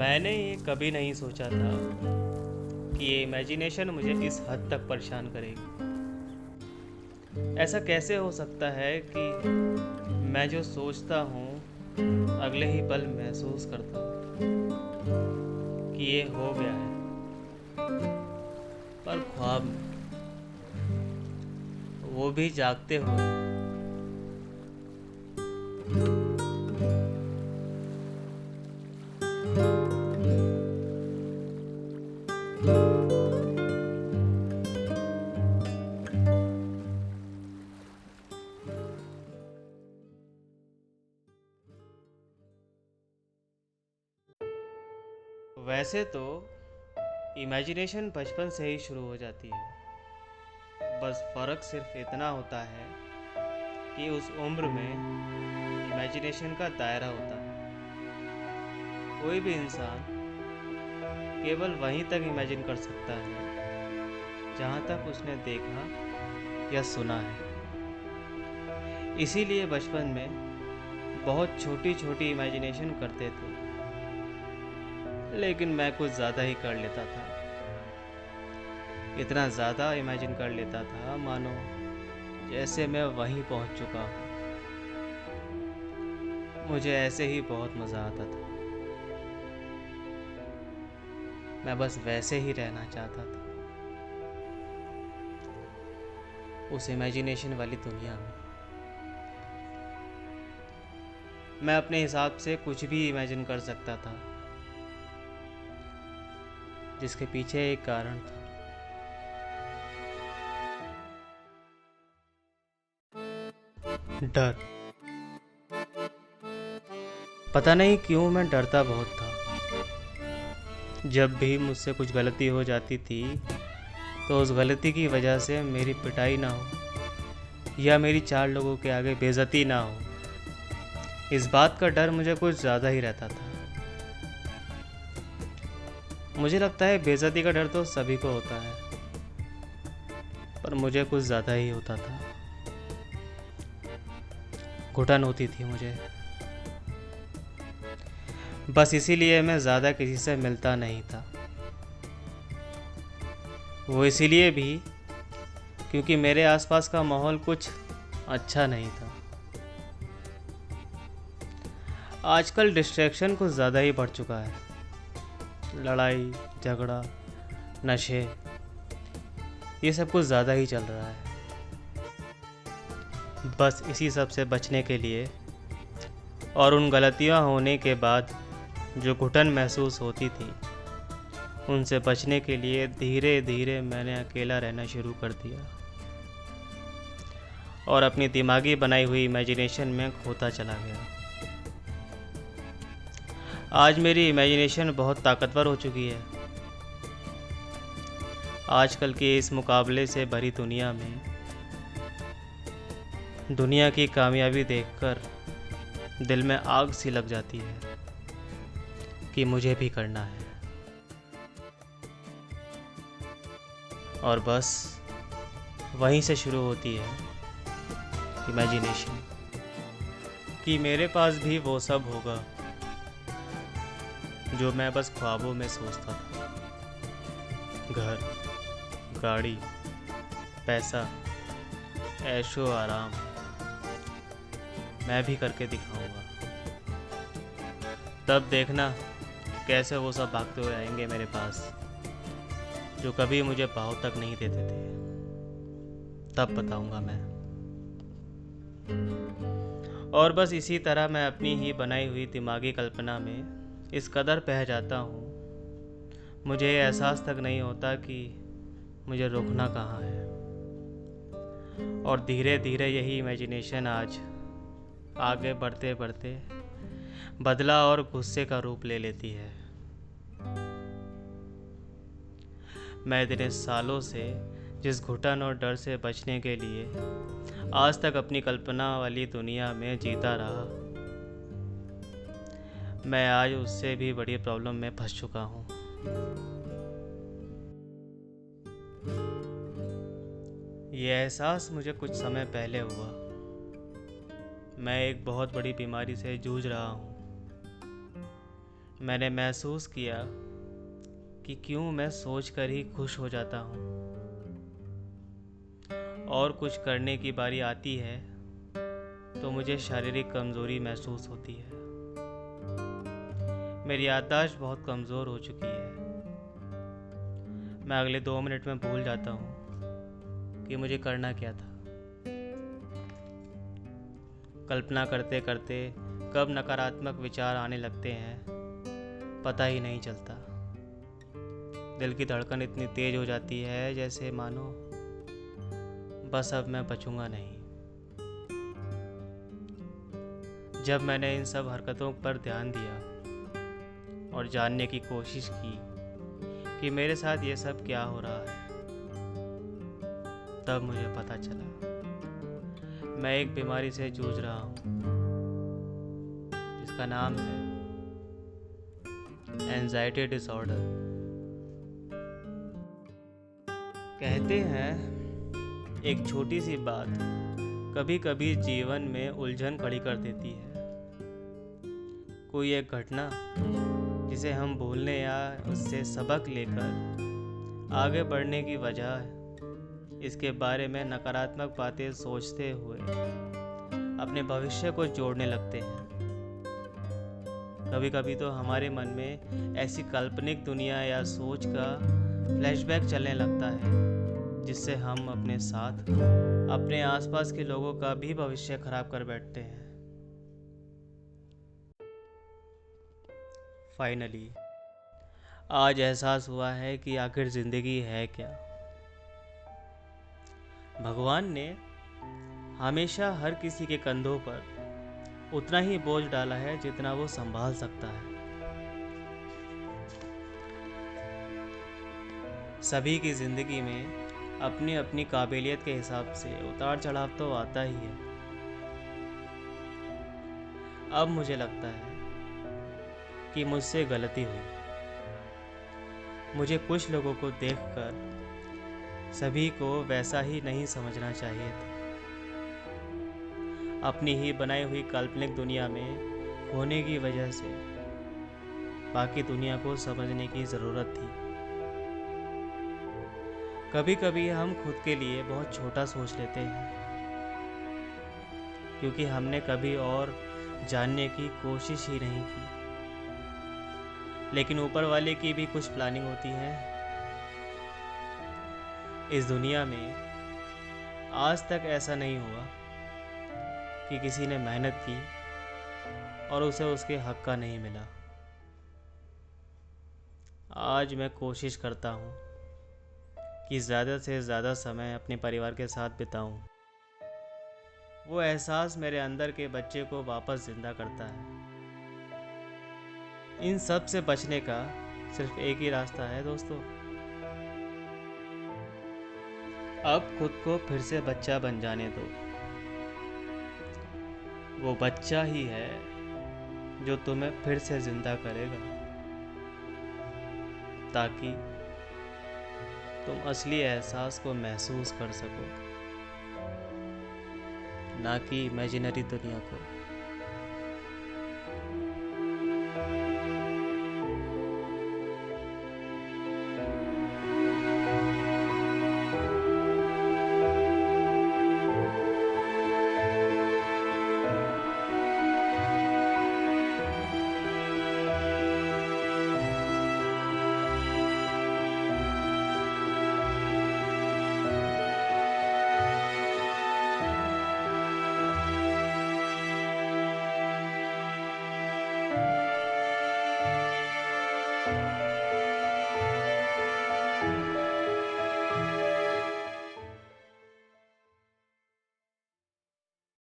मैंने ये कभी नहीं सोचा था कि ये इमेजिनेशन मुझे इस हद तक परेशान करेगी। ऐसा कैसे हो सकता है कि मैं जो सोचता हूँ अगले ही पल महसूस करता हूँ कि ये हो गया है, पर ख्वाब में, वो भी जागते हुए। वैसे तो इमेजिनेशन बचपन से ही शुरू हो जाती है। बस फ़र्क सिर्फ इतना होता है कि उस उम्र में इमेजिनेशन का दायरा होता है। कोई भी इंसान केवल वहीं तक इमेजिन कर सकता है जहाँ तक उसने देखा या सुना है। इसीलिए बचपन में बहुत छोटी छोटी इमेजिनेशन करते थे, लेकिन मैं कुछ ज़्यादा ही कर लेता था। इतना ज़्यादा इमेजिन कर लेता था मानो जैसे मैं वहीं पहुंच चुका हूँ। मुझे ऐसे ही बहुत मज़ा आता था। मैं बस वैसे ही रहना चाहता था, उस इमेजिनेशन वाली दुनिया में। मैं अपने हिसाब से कुछ भी इमेजिन कर सकता था, जिसके पीछे एक कारण था। डर। पता नहीं क्यों मैं डरता बहुत था। जब भी मुझसे कुछ गलती हो जाती थी तो उस गलती की वजह से मेरी पिटाई ना हो या मेरी चार लोगों के आगे बेइज्जती ना हो, इस बात का डर मुझे कुछ ज़्यादा ही रहता था। मुझे लगता है बेइज्जती का डर तो सभी को होता है, पर मुझे कुछ ज़्यादा ही होता था। घुटन होती थी मुझे। बस इसीलिए मैं ज़्यादा किसी से मिलता नहीं था। वो इसीलिए भी क्योंकि मेरे आसपास का माहौल कुछ अच्छा नहीं था। आजकल डिस्ट्रैक्शन कुछ ज़्यादा ही बढ़ चुका है। लड़ाई झगड़ा, नशे, ये सब कुछ ज़्यादा ही चल रहा है। बस इसी सब से बचने के लिए और उन गलतियां होने के बाद जो घुटन महसूस होती थी, उनसे बचने के लिए धीरे धीरे मैंने अकेला रहना शुरू कर दिया और अपनी दिमागी बनाई हुई इमेजिनेशन में खोता चला गया। आज मेरी इमेजिनेशन बहुत ताकतवर हो चुकी है। आजकल के इस मुकाबले से भरी दुनिया में दुनिया की कामयाबी देखकर दिल में आग सी लग जाती है कि मुझे भी करना है। और बस वहीं से शुरू होती है इमेजिनेशन कि मेरे पास भी वो सब होगा जो मैं बस ख्वाबों में सोचता था। घर, गाड़ी, पैसा, ऐशो आराम, मैं भी करके दिखाऊंगा। तब देखना कैसे वो सब भागते हुए आएंगे मेरे पास, जो कभी मुझे भाव तक नहीं देते थे। तब बताऊंगा मैं। और बस इसी तरह मैं अपनी ही बनाई हुई दिमागी कल्पना में इस कदर बह जाता हूँ, मुझे ये एहसास तक नहीं होता कि मुझे रुकना कहाँ है। और धीरे धीरे यही इमेजिनेशन आज आगे बढ़ते बढ़ते बदला और गुस्से का रूप ले लेती है। मैं इतने सालों से जिस घुटन और डर से बचने के लिए आज तक अपनी कल्पना वाली दुनिया में जीता रहा, मैं आज उससे भी बड़ी प्रॉब्लम में फंस चुका हूँ। ये एहसास मुझे कुछ समय पहले हुआ। मैं एक बहुत बड़ी बीमारी से जूझ रहा हूँ। मैंने महसूस किया कि क्यों मैं सोचकर ही खुश हो जाता हूँ और कुछ करने की बारी आती है तो मुझे शारीरिक कमज़ोरी महसूस होती है। मेरी याददाश्त बहुत कमज़ोर हो चुकी है। मैं अगले 2 मिनट में भूल जाता हूँ कि मुझे करना क्या था। कल्पना करते करते कब नकारात्मक विचार आने लगते हैं पता ही नहीं चलता। दिल की धड़कन इतनी तेज हो जाती है जैसे मानो बस अब मैं बचूंगा नहीं। जब मैंने इन सब हरकतों पर ध्यान दिया और जानने की कोशिश की कि मेरे साथ ये सब क्या हो रहा है, तब मुझे पता चला मैं एक बीमारी से जूझ रहा हूँ जिसका नाम है एंजाइटी डिसऑर्डर। कहते हैं एक छोटी सी बात कभी कभी जीवन में उलझन खड़ी कर देती है। कोई एक घटना जिसे हम भूलने या उससे सबक लेकर आगे बढ़ने की वजह इसके बारे में नकारात्मक बातें सोचते हुए अपने भविष्य को जोड़ने लगते हैं। कभी कभी तो हमारे मन में ऐसी काल्पनिक दुनिया या सोच का फ्लैशबैक चलने लगता है जिससे हम अपने साथ अपने आसपास के लोगों का भी भविष्य खराब कर बैठते हैं। फाइनली आज एहसास हुआ है कि आखिर जिंदगी है क्या। भगवान ने हमेशा हर किसी के कंधों पर उतना ही बोझ डाला है जितना वो संभाल सकता है। सभी की जिंदगी में अपनी अपनी काबिलियत के हिसाब से उतार चढ़ाव तो आता ही है। अब मुझे लगता है कि मुझसे गलती हुई। मुझे कुछ लोगों को देखकर सभी को वैसा ही नहीं समझना चाहिए था। अपनी ही बनाई हुई काल्पनिक दुनिया में होने की वजह से बाकी दुनिया को समझने की ज़रूरत थी। कभी कभी हम खुद के लिए बहुत छोटा सोच लेते हैं क्योंकि हमने कभी और जानने की कोशिश ही नहीं की। लेकिन ऊपर वाले की भी कुछ प्लानिंग होती है। इस दुनिया में आज तक ऐसा नहीं हुआ कि किसी ने मेहनत की और उसे उसके हक का नहीं मिला। आज मैं कोशिश करता हूँ कि ज़्यादा से ज़्यादा समय अपने परिवार के साथ बिताऊं। वो एहसास मेरे अंदर के बच्चे को वापस जिंदा करता है। इन सब से बचने का सिर्फ एक ही रास्ता है दोस्तों। अब खुद को फिर से बच्चा बन जाने दो। वो बच्चा ही है जो तुम्हें फिर से जिंदा करेगा ताकि तुम असली एहसास को महसूस कर सको, ना कि इमेजिनरी दुनिया को।